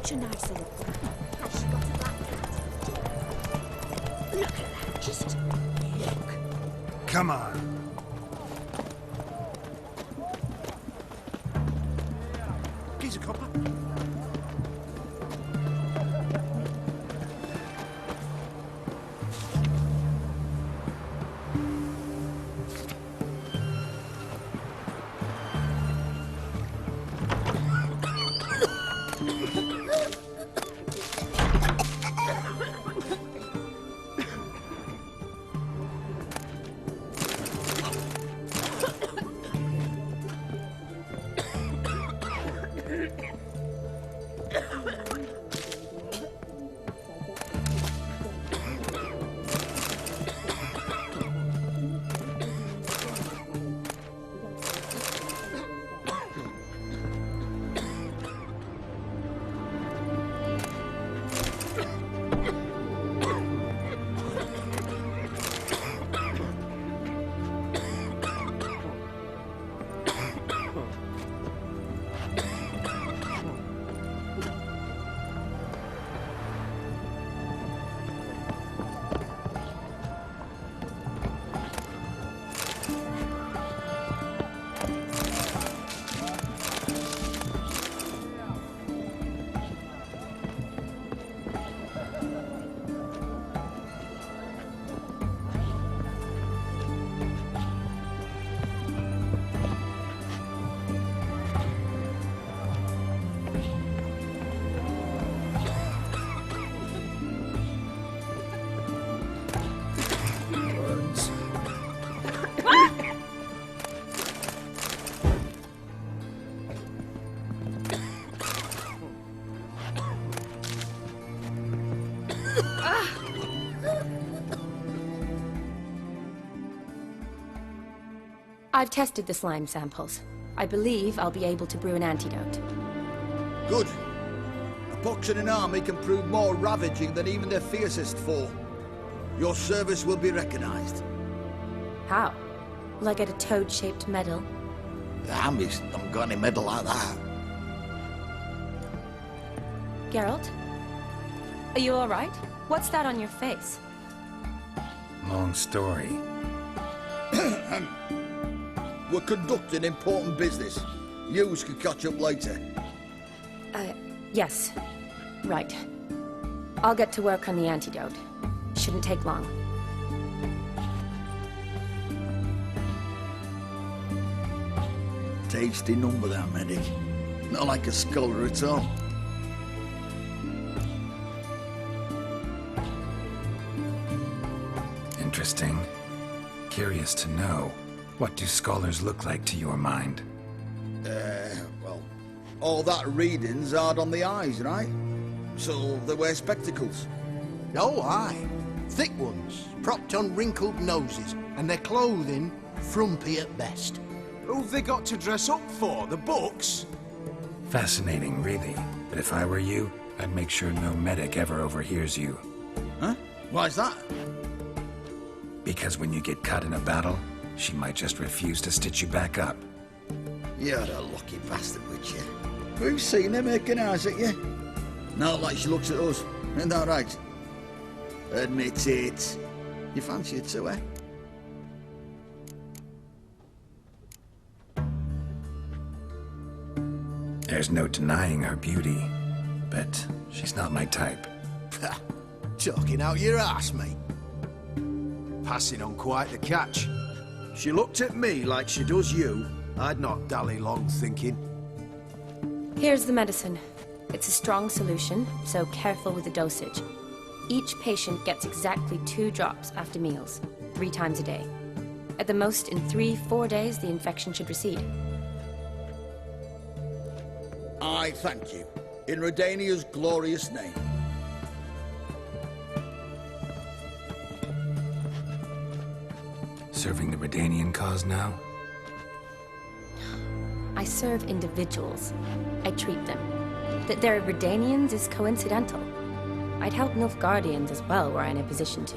Such a nice little girl. Has she got a black cat? Look at that. Just look. Come on. He's a copper. I've tested the slime samples. I believe I'll be able to brew an antidote. Good. A pox in an army can prove more ravaging than even their fiercest foe. Your service will be recognized. How? Will I get a toad-shaped medal? The army's not got any medal like that. Geralt? Are you alright? What's that on your face? Long story. We're conducting important business. Yous can catch up later. Yes. Right. I'll get to work on the antidote. Shouldn't take long. Tasty number, that medic. Not like a scholar at all. Interesting. Curious to know. What do scholars look like to your mind? Well, all that reading's hard on the eyes, right? So they wear spectacles. Oh, aye. Thick ones, propped on wrinkled noses, and their clothing frumpy at best. Who've they got to dress up for? The books? Fascinating, really. But if I were you, I'd make sure no medic ever overhears you. Huh? Why's that? Because when you get cut in a battle, she might just refuse to stitch you back up. You're a lucky bastard, would you? We've seen her making eyes at you. Not like she looks at us. Isn't that right? Admit it. You fancy it too, eh? There's no denying her beauty, but she's not my type. Talking out your ass, mate. Passing on quite the catch. She looked at me like she does you. I'd not dally long thinking. Here's the medicine. It's a strong solution, so careful with the dosage. Each patient gets exactly 2 drops after meals, 3 times a day. At the most, in 3-4 days, the infection should recede. I thank you. In Redania's glorious name. Serving the Redanian cause now? I serve individuals. I treat them. That they're Redanians is coincidental. I'd help Nilfgaardians as well were I in a position to.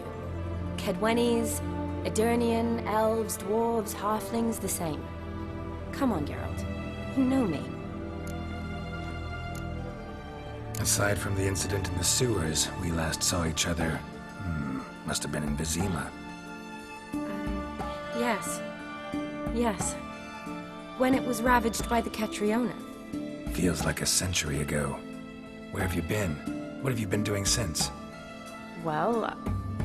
Kedwenis, Edirnian, elves, dwarves, halflings, the same. Come on, Geralt. You know me. Aside from the incident in the sewers, we last saw each other... must have been in Vizima. Yes. Yes. When it was ravaged by the Catriona. Feels like a century ago. Where have you been? What have you been doing since? Well,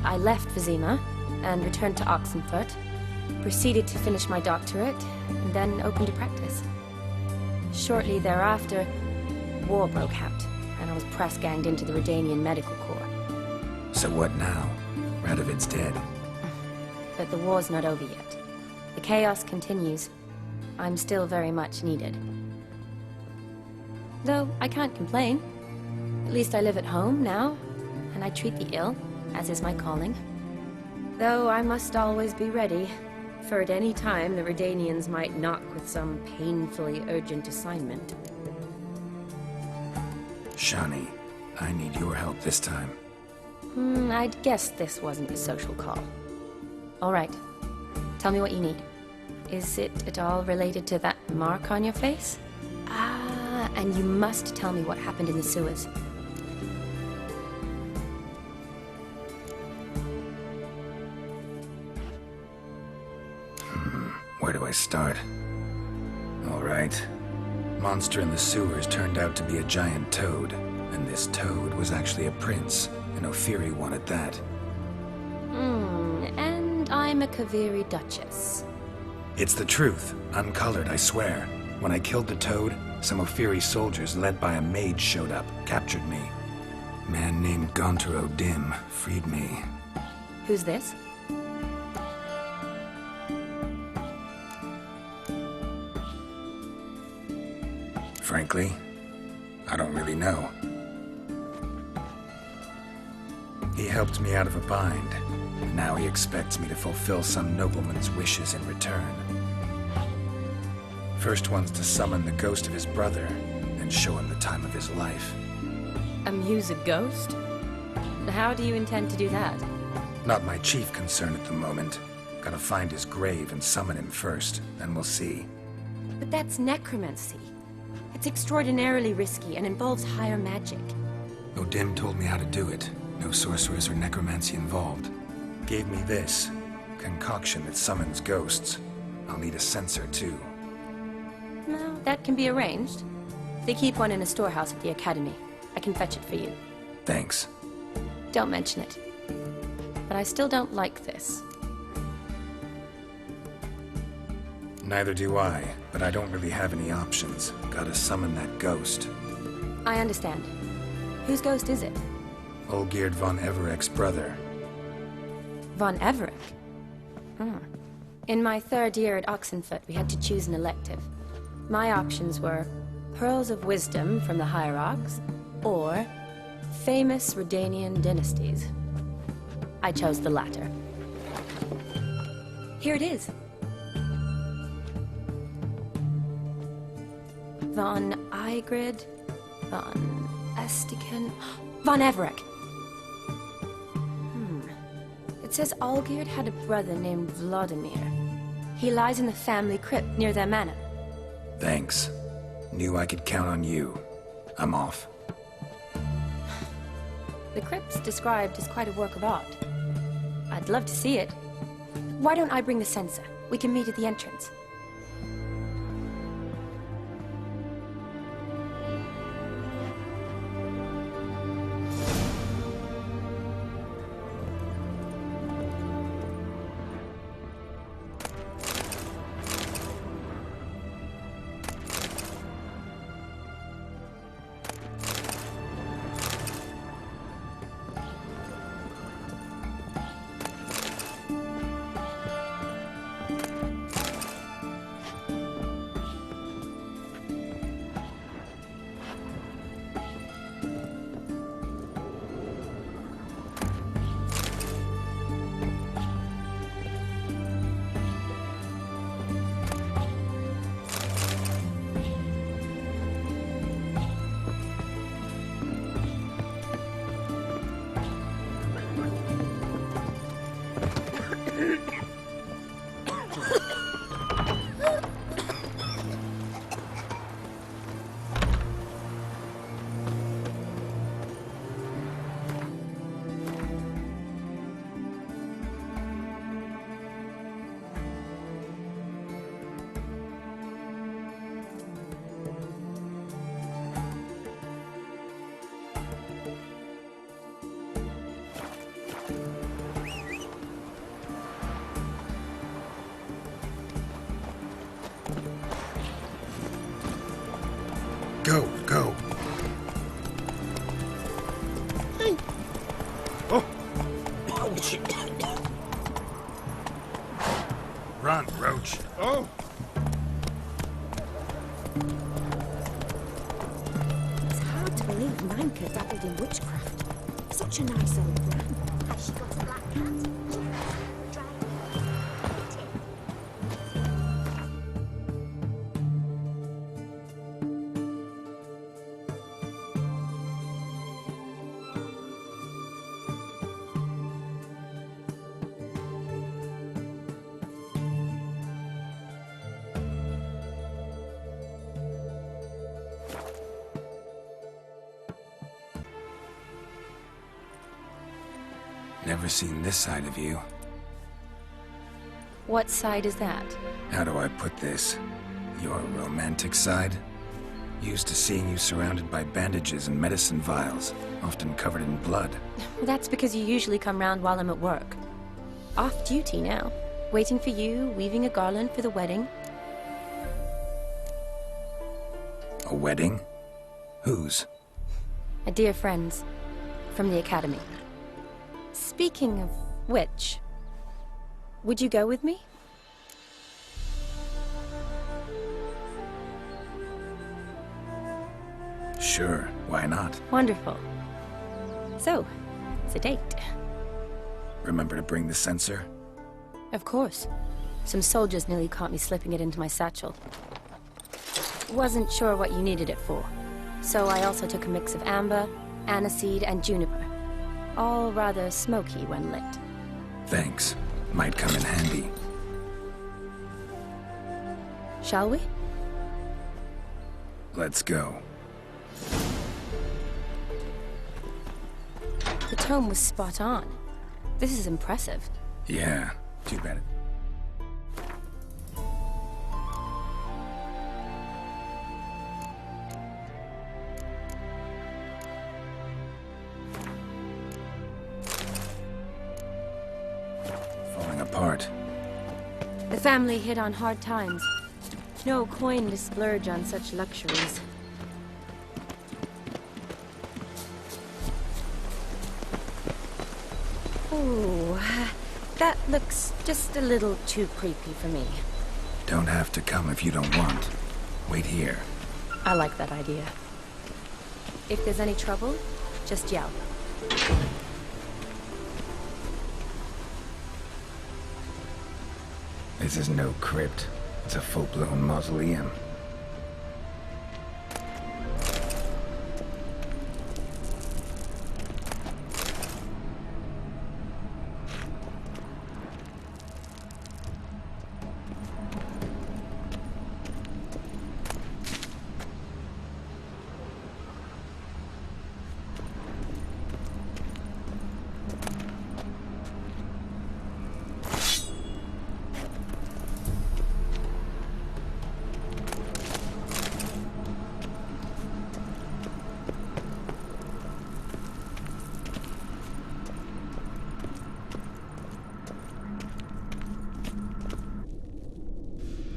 I left Vizima and returned to Oxenfoot, proceeded to finish my doctorate, and then opened a practice. Shortly thereafter, war broke out, and I was press-ganged into the Redanian Medical Corps. So what now? Radovid's dead. But the war's not over yet. The chaos continues. I'm still very much needed. Though I can't complain. At least I live at home now, and I treat the ill, as is my calling. Though I must always be ready, for at any time the Redanians might knock with some painfully urgent assignment. Shani, I need your help this time. I'd guess this wasn't a social call. All right. Tell me what you need. Is it at all related to that mark on your face? Ah, and you must tell me what happened in the sewers. Where do I start? All right. Monster in the sewers turned out to be a giant toad, and this toad was actually a prince, an Ophiri one at that. And I'm a Kaviri Duchess. It's the truth, uncolored, I swear. When I killed the toad, some Ophiri soldiers led by a mage showed up, captured me. A man named Gontaro Dim freed me. Who's this? Frankly, I don't really know. He helped me out of a bind. Now he expects me to fulfill some nobleman's wishes in return. First one's to summon the ghost of his brother, and show him the time of his life. Amuse a ghost? How do you intend to do that? Not my chief concern at the moment. Gotta find his grave and summon him first, then we'll see. But that's necromancy. It's extraordinarily risky and involves higher magic. Odim told me how to do it. No sorcerers or necromancy involved. Gave me this concoction that summons ghosts. I'll need a censer too. No, that can be arranged. They keep one in a storehouse at the academy. I can fetch it for you. Thanks. Don't mention it. But I still don't like this. Neither do I, but I don't really have any options. Gotta summon that ghost. I understand. Whose ghost is it? Olgierd von Everek's brother. Von Everek? In my third year at Oxenfoot, we had to choose an elective. My options were Pearls of Wisdom from the Hierarchs, or Famous Redanian Dynasties. I chose the latter. Here it is. Von Igrid, Von Estiken, Von Everek. It says Olgierd had a brother named Vladimir. He lies in the family crypt near their manor. Thanks. Knew I could count on you. I'm off. The crypt's described as quite a work of art. I'd love to see it. Why don't I bring the censer? We can meet at the entrance. Run, Roach. Oh! It's hard to believe Manka dabbled in witchcraft. Such a nice old gran. Has she got a black cat? Never seen this side of you. What side is that? How do I put this? Your romantic side? Used to seeing you surrounded by bandages and medicine vials, often covered in blood. That's because you usually come round while I'm at work. Off duty now. Waiting for you, weaving a garland for the wedding. A wedding? Whose? A dear friend's. From the academy. Speaking of which, would you go with me? Sure, why not? Wonderful. So, it's a date. Remember to bring the censer? Of course. Some soldiers nearly caught me slipping it into my satchel. Wasn't sure what you needed it for, so I also took a mix of amber, aniseed, and juniper. All rather smoky when lit. Thanks. Might come in handy. Shall we? Let's go. The tome was spot on. This is impressive. Yeah, too bad. Falling apart. The family hit on hard times. No coin to splurge on such luxuries. Ooh, that looks just a little too creepy for me. Don't have to come if you don't want. Wait here. I like that idea. If there's any trouble, just yell. This is no crypt. It's a full-blown mausoleum.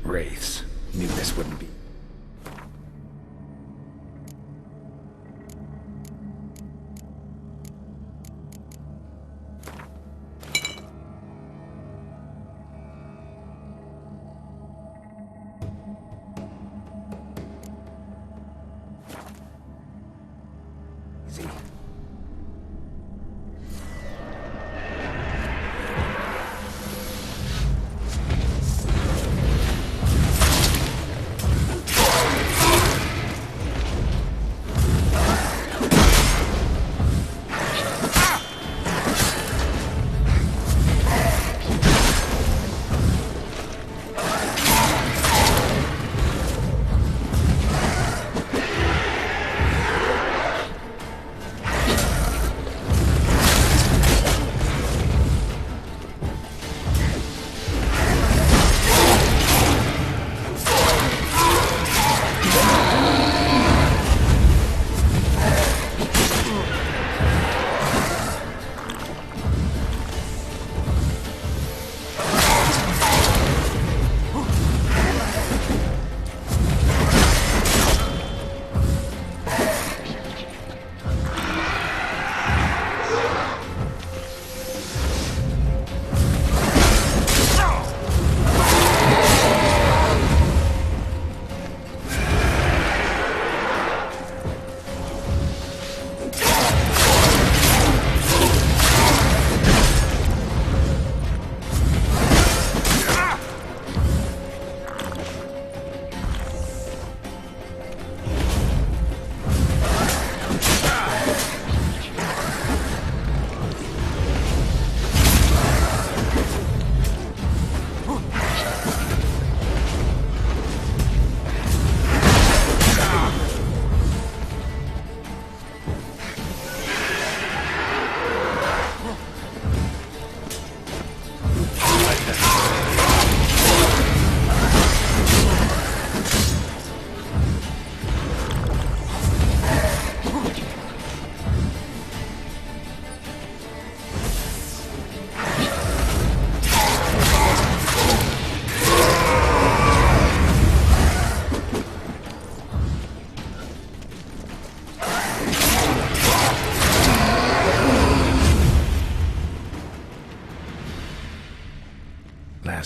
Wraiths. Knew this wouldn't be. Easy.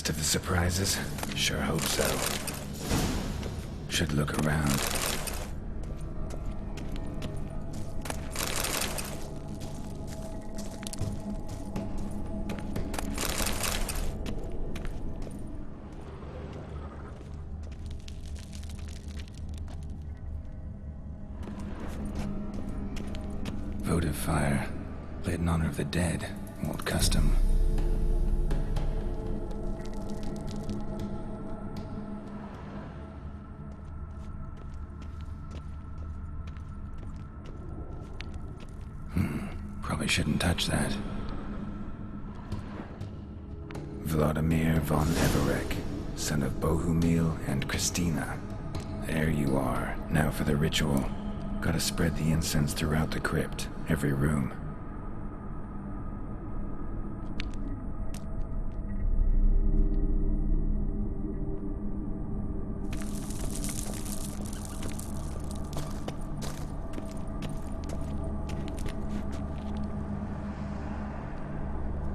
Last of the surprises? Sure hope so. Should look around. Votive fire, lit in honor of the dead. Old custom. Probably shouldn't touch that. Vladimir von Everek, son of Bohumil and Christina. There you are. Now for the ritual. Gotta spread the incense throughout the crypt, every room.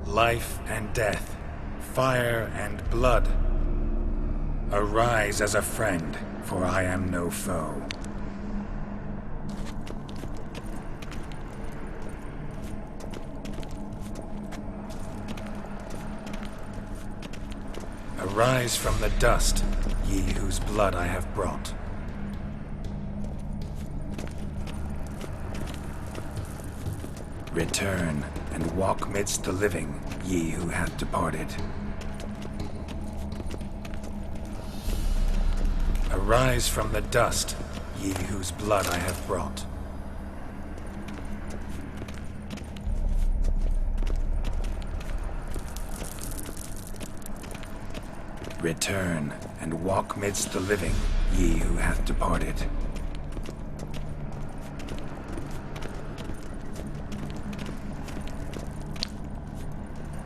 Life and death, fire and blood. Arise as a friend, for I am no foe. Arise from the dust, ye whose blood I have brought. Return, and walk midst the living, ye who hath departed. Arise from the dust, ye whose blood I have brought. Return, and walk midst the living, ye who hath departed.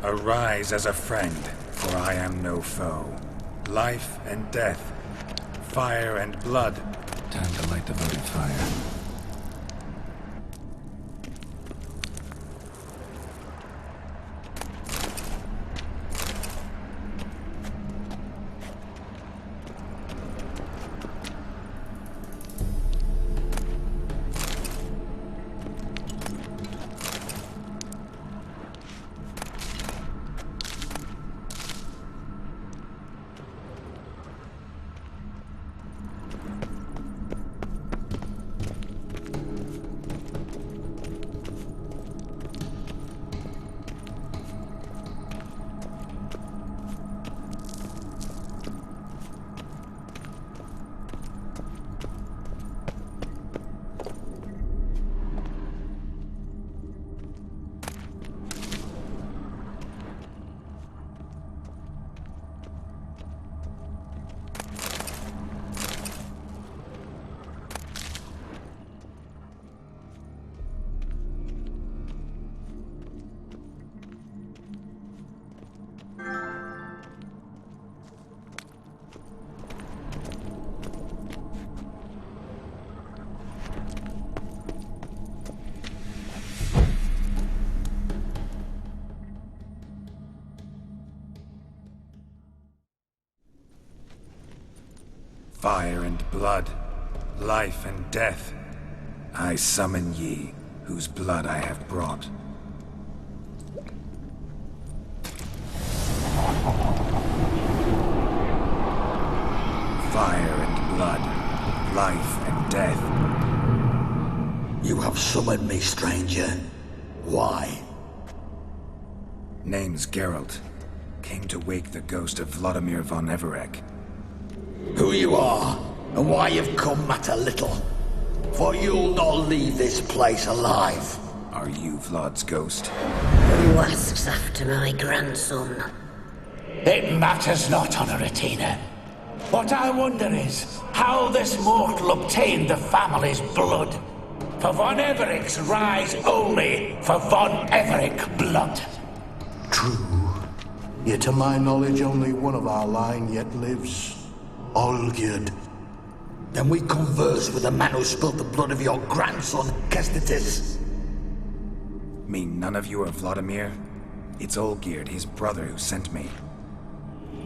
Arise as a friend, for I am no foe. Life and death, fire and blood. Time to light the votive fire. Fire and blood, life and death. I summon ye, whose blood I have brought. Fire and blood, life and death. You have summoned me, stranger. Why? Name's Geralt. Came to wake the ghost of Vladimir von Everek. Who you are, and why you've come matter little. For you'll not leave this place alive. Are you Vlad's ghost? Who asks after my grandson? It matters not, Honoratina. What I wonder is how this mortal obtained the family's blood. For von Everek's rise only for von Everek blood. True. Yet to my knowledge, only one of our line yet lives. Olgierd. Then we converse with the man who spilled the blood of your grandson, Kestetis. Mean none of you are Vladimir? It's Olgierd, his brother, who sent me.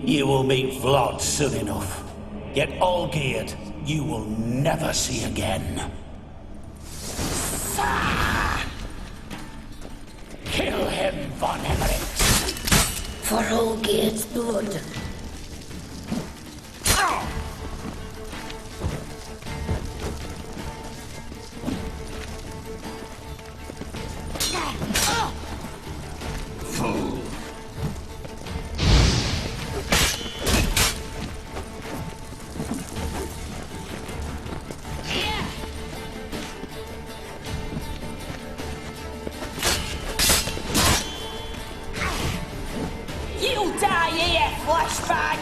You will meet Vlad soon enough. Yet Olgierd, you will never see again. Kill him, Von Emmerich. For Olgierd's blood. Fool. You'll die here, flashbag!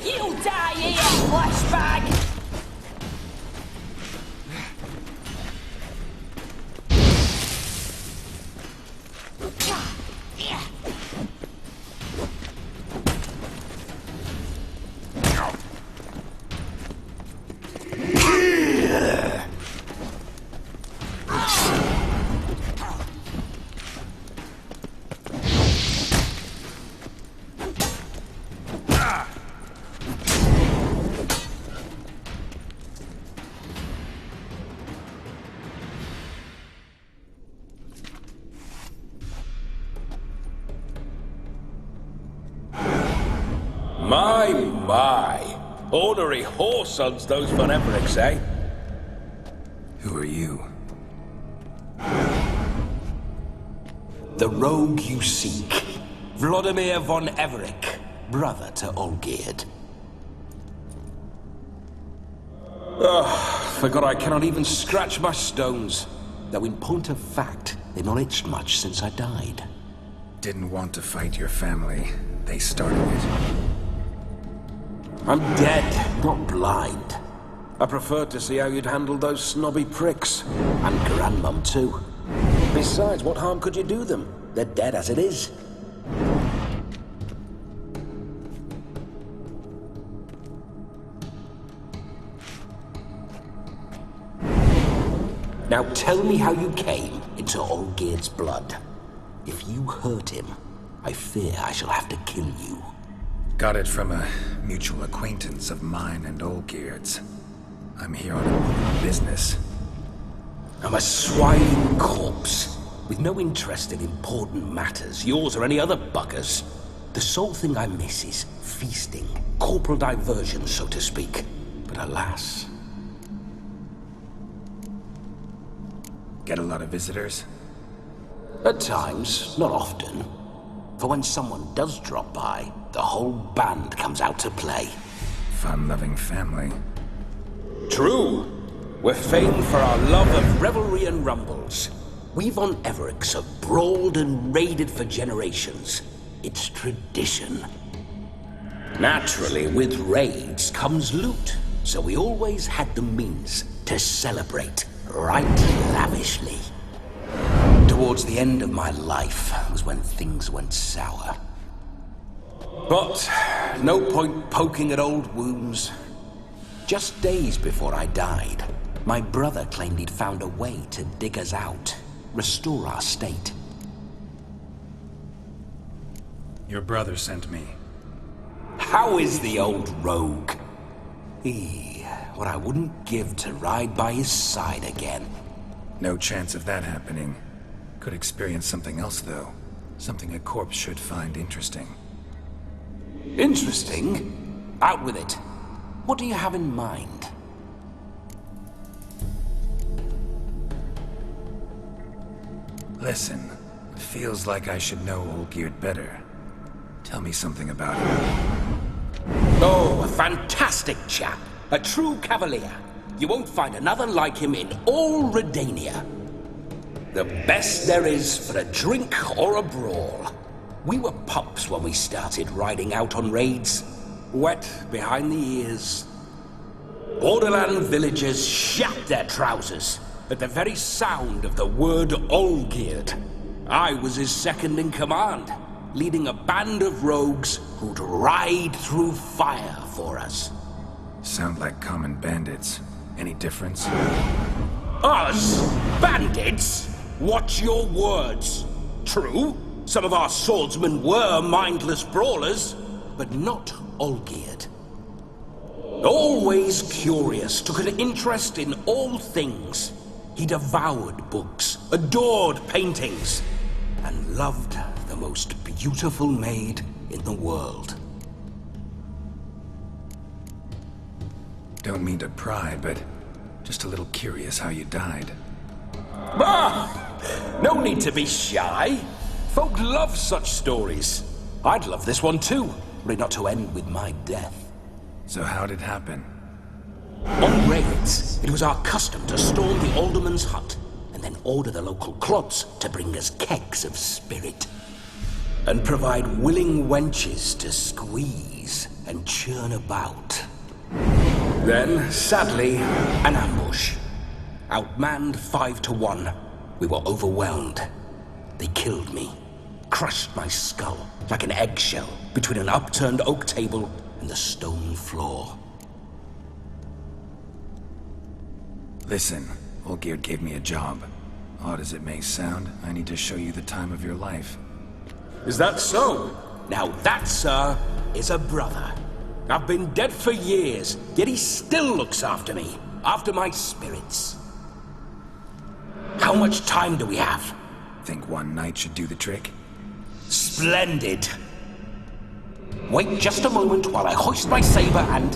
You'll die here, flashbag! My. Ornery whoresons, those Von Emmerichs, eh? Who are you? The rogue you seek. Vladimir von Everich, brother to Olgierd. Forgot I cannot even scratch my stones. Though in point of fact, they've not itched much since I died. Didn't want to fight your family. They started it. I'm dead, not blind. I preferred to see how you'd handle those snobby pricks. And Grandmum, too. Besides, what harm could you do them? They're dead as it is. Now tell me how you came into Olgierd's blood. If you hurt him, I fear I shall have to kill you. Got it from a mutual acquaintance of mine and Olgierd's. I'm here on important business. I'm a swine corpse, with no interest in important matters, yours or any other buggers. The sole thing I miss is feasting, corporal diversion, so to speak. But alas... Get a lot of visitors? At times, not often. For when someone does drop by, the whole band comes out to play. Fun-loving family. True. We're famed for our love of revelry and rumbles. We Von Evericks have brawled and raided for generations. It's tradition. Naturally, with raids comes loot, so we always had the means to celebrate right lavishly. Towards the end of my life was when things went sour. But no point poking at old wounds. Just days before I died, my brother claimed he'd found a way to dig us out, restore our state. Your brother sent me. How is the old rogue? What I wouldn't give to ride by his side again. No chance of that happening. Could experience something else, though. Something a corpse should find interesting. Interesting? Out with it. What do you have in mind? Listen, it feels like I should know Olgierd better. Tell me something about him. Oh, a fantastic chap. A true cavalier. You won't find another like him in all Redania. The best there is for a drink or a brawl. We were pups when we started riding out on raids. Wet behind the ears. Borderland villagers shat their trousers at the very sound of the word Olgierd. I was his second in command, leading a band of rogues who'd ride through fire for us. Sound like common bandits. Any difference? Us? Bandits? Watch your words. True, some of our swordsmen were mindless brawlers, but not Olgierd. Always curious, took an interest in all things. He devoured books, adored paintings, and loved the most beautiful maid in the world. Don't mean to pry, but just a little curious how you died. No need to be shy. Folk love such stories. I'd love this one too, were it not to end with my death. So how'd it happen? On raids, it was our custom to storm the alderman's hut, and then order the local clods to bring us kegs of spirit. And provide willing wenches to squeeze and churn about. Then, sadly, an ambush. Outmanned 5 to 1, we were overwhelmed. They killed me, crushed my skull like an eggshell between an upturned oak table and the stone floor. Listen, Olgierd gave me a job. Odd as it may sound, I need to show you the time of your life. Is that so? Now that, sir, is a brother. I've been dead for years, yet he still looks after me, after my spirits. How much time do we have? Think one night should do the trick? Splendid. Wait just a moment while I hoist my saber and...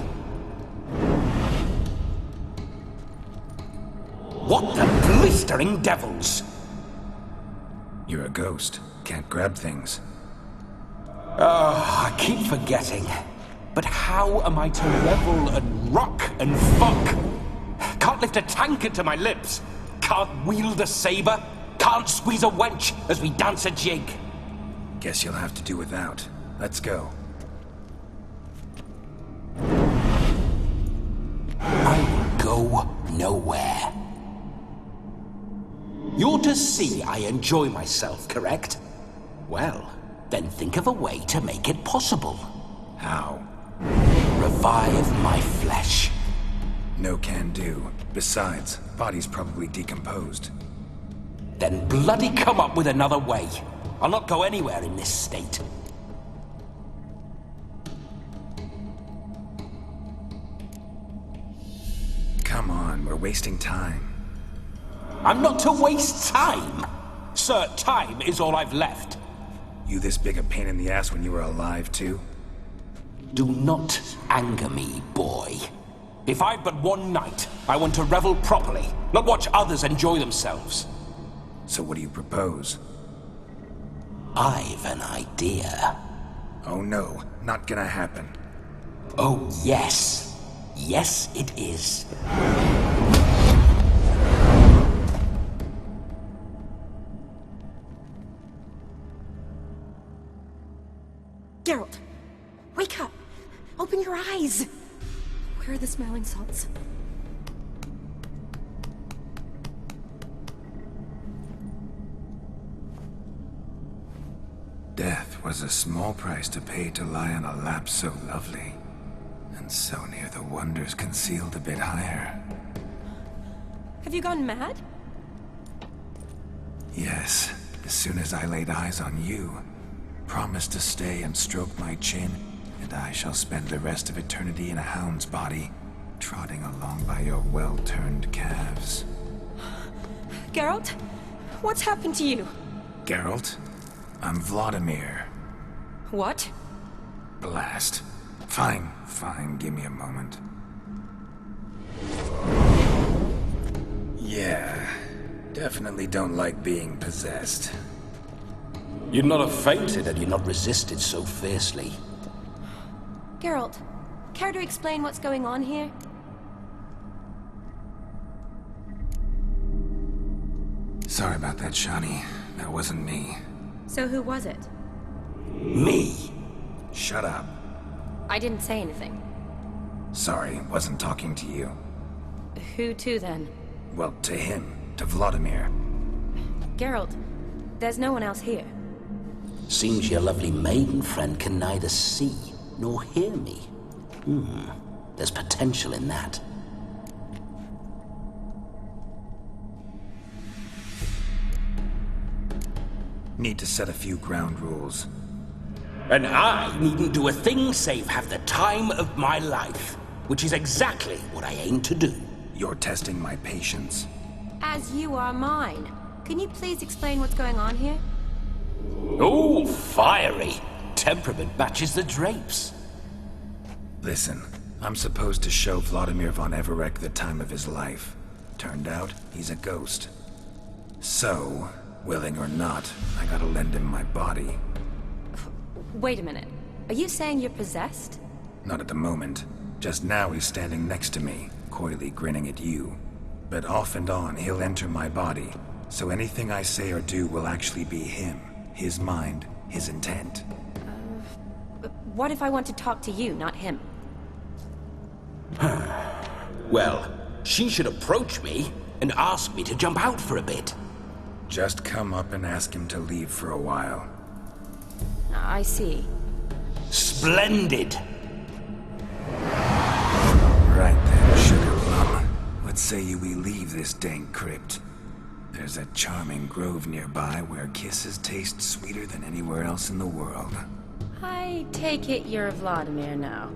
What the blistering devils? You're a ghost. Can't grab things. I keep forgetting. But how am I to revel and rock and fuck? Can't lift a tankard to my lips. Can't wield a saber. Can't squeeze a wench as we dance a jig. Guess you'll have to do without. Let's go. I will go nowhere. You're to see I enjoy myself, correct? Well, then think of a way to make it possible. How? Revive my flesh. No can do. Besides, body's probably decomposed. Then bloody come up with another way. I'll not go anywhere in this state. Come on, we're wasting time. I'm not to waste time. Sir, time is all I've left. You this big a pain in the ass when you were alive, too? Do not anger me, boy. If I've but one night, I want to revel properly, not watch others enjoy themselves. So what do you propose? I've an idea. Oh no, not gonna happen. Oh, yes. Yes, it is. Geralt, wake up. Open your eyes. Where are the smelling salts? Death was a small price to pay to lie on a lap so lovely, and so near the wonders concealed a bit higher. Have you gone mad? Yes, as soon as I laid eyes on you, promised to stay and stroke my chin, and I shall spend the rest of eternity in a hound's body, trotting along by your well-turned calves. Geralt? What's happened to you? Geralt, I'm Vladimir. What? Blast. Fine, give me a moment. Yeah, definitely don't like being possessed. You'd not have fainted had you not resisted so fiercely. Geralt, care to explain what's going on here? Sorry about that, Shani. That wasn't me. So who was it? Me? Shut up. I didn't say anything. Sorry, wasn't talking to you. Who to then? Well, to him. To Vladimir. Geralt, there's no one else here. Seems your lovely maiden friend can neither see nor hear me. There's potential in that. Need to set a few ground rules. And I needn't do a thing save have the time of my life, which is exactly what I aim to do. You're testing my patience. As you are mine. Can you please explain what's going on here? Oh, fiery. Temperament matches the drapes. Listen, I'm supposed to show Vladimir von Everec the time of his life. Turned out, he's a ghost. So, willing or not, I gotta lend him my body. Wait a minute. Are you saying you're possessed? Not at the moment. Just now he's standing next to me, coyly grinning at you. But off and on, he'll enter my body. So anything I say or do will actually be him. His mind, his intent. What if I want to talk to you, not him? Well, she should approach me and ask me to jump out for a bit. Just come up and ask him to leave for a while. I see. Splendid! Right then, Sugar Plum. What say you we leave this dank crypt? There's a charming grove nearby where kisses taste sweeter than anywhere else in the world. I take it you're Vladimir now.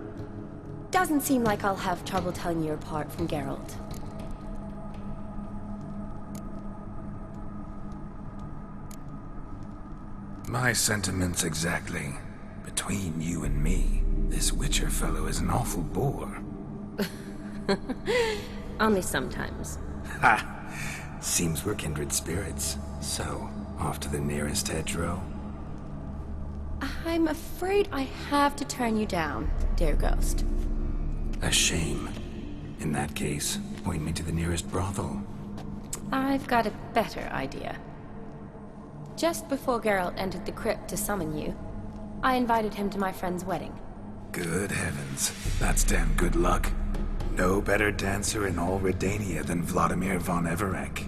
Doesn't seem like I'll have trouble telling you apart from Geralt. My sentiments exactly. Between you and me, this Witcher fellow is an awful bore. Only sometimes. Ha! Seems we're kindred spirits. So, off to the nearest hedgerow? I'm afraid I have to turn you down, dear ghost. A shame. In that case, point me to the nearest brothel. I've got a better idea. Just before Geralt entered the crypt to summon you, I invited him to my friend's wedding. Good heavens. That's damn good luck. No better dancer in all Redania than Vladimir von Everec.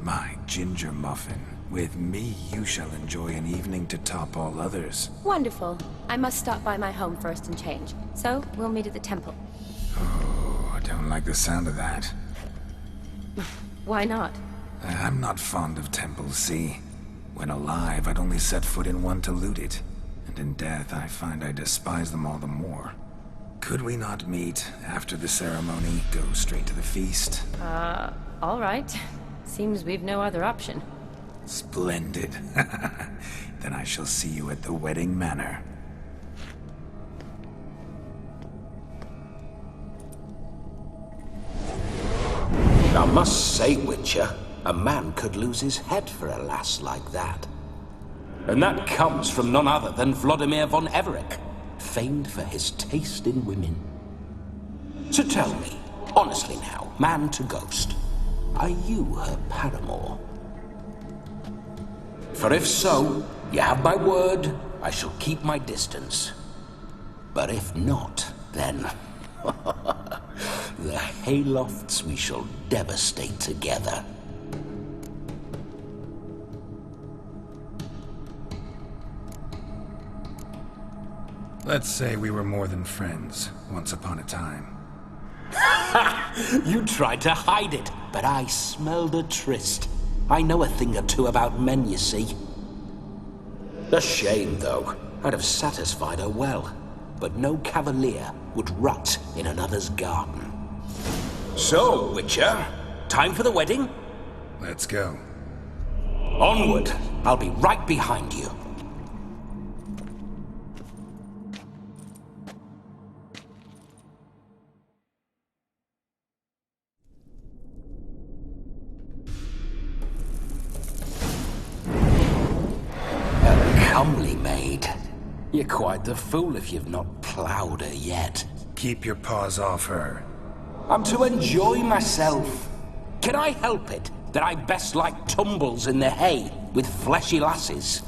My ginger muffin. With me, you shall enjoy an evening to top all others. Wonderful. I must stop by my home first and change. So, we'll meet at the temple. Oh, I don't like the sound of that. Why not? I'm not fond of temples, see? When alive, I'd only set foot in one to loot it. And in death, I find I despise them all the more. Could we not meet after the ceremony, go straight to the feast? All right. Seems we've no other option. Splendid. Then I shall see you at the wedding manor. I must say, Witcher, a man could lose his head for a lass like that. And that comes from none other than Vladimir von Everec, famed for his taste in women. So tell me, honestly now, man to ghost, are you her paramour? For if so, you have my word, I shall keep my distance. But if not, then... the haylofts we shall devastate together. Let's say we were more than friends, once upon a time. You tried to hide it, but I smelled a tryst. I know a thing or two about men, you see. A shame, though. I'd have satisfied her well, but no cavalier would rot in another's garden. So, Witcher, time for the wedding? Let's go. Onward! I'll be right behind you. A comely maid. You're quite the fool if you've not ploughed her yet. Keep your paws off her. I'm to enjoy myself. Can I help it that I best like tumbles in the hay with fleshy lasses?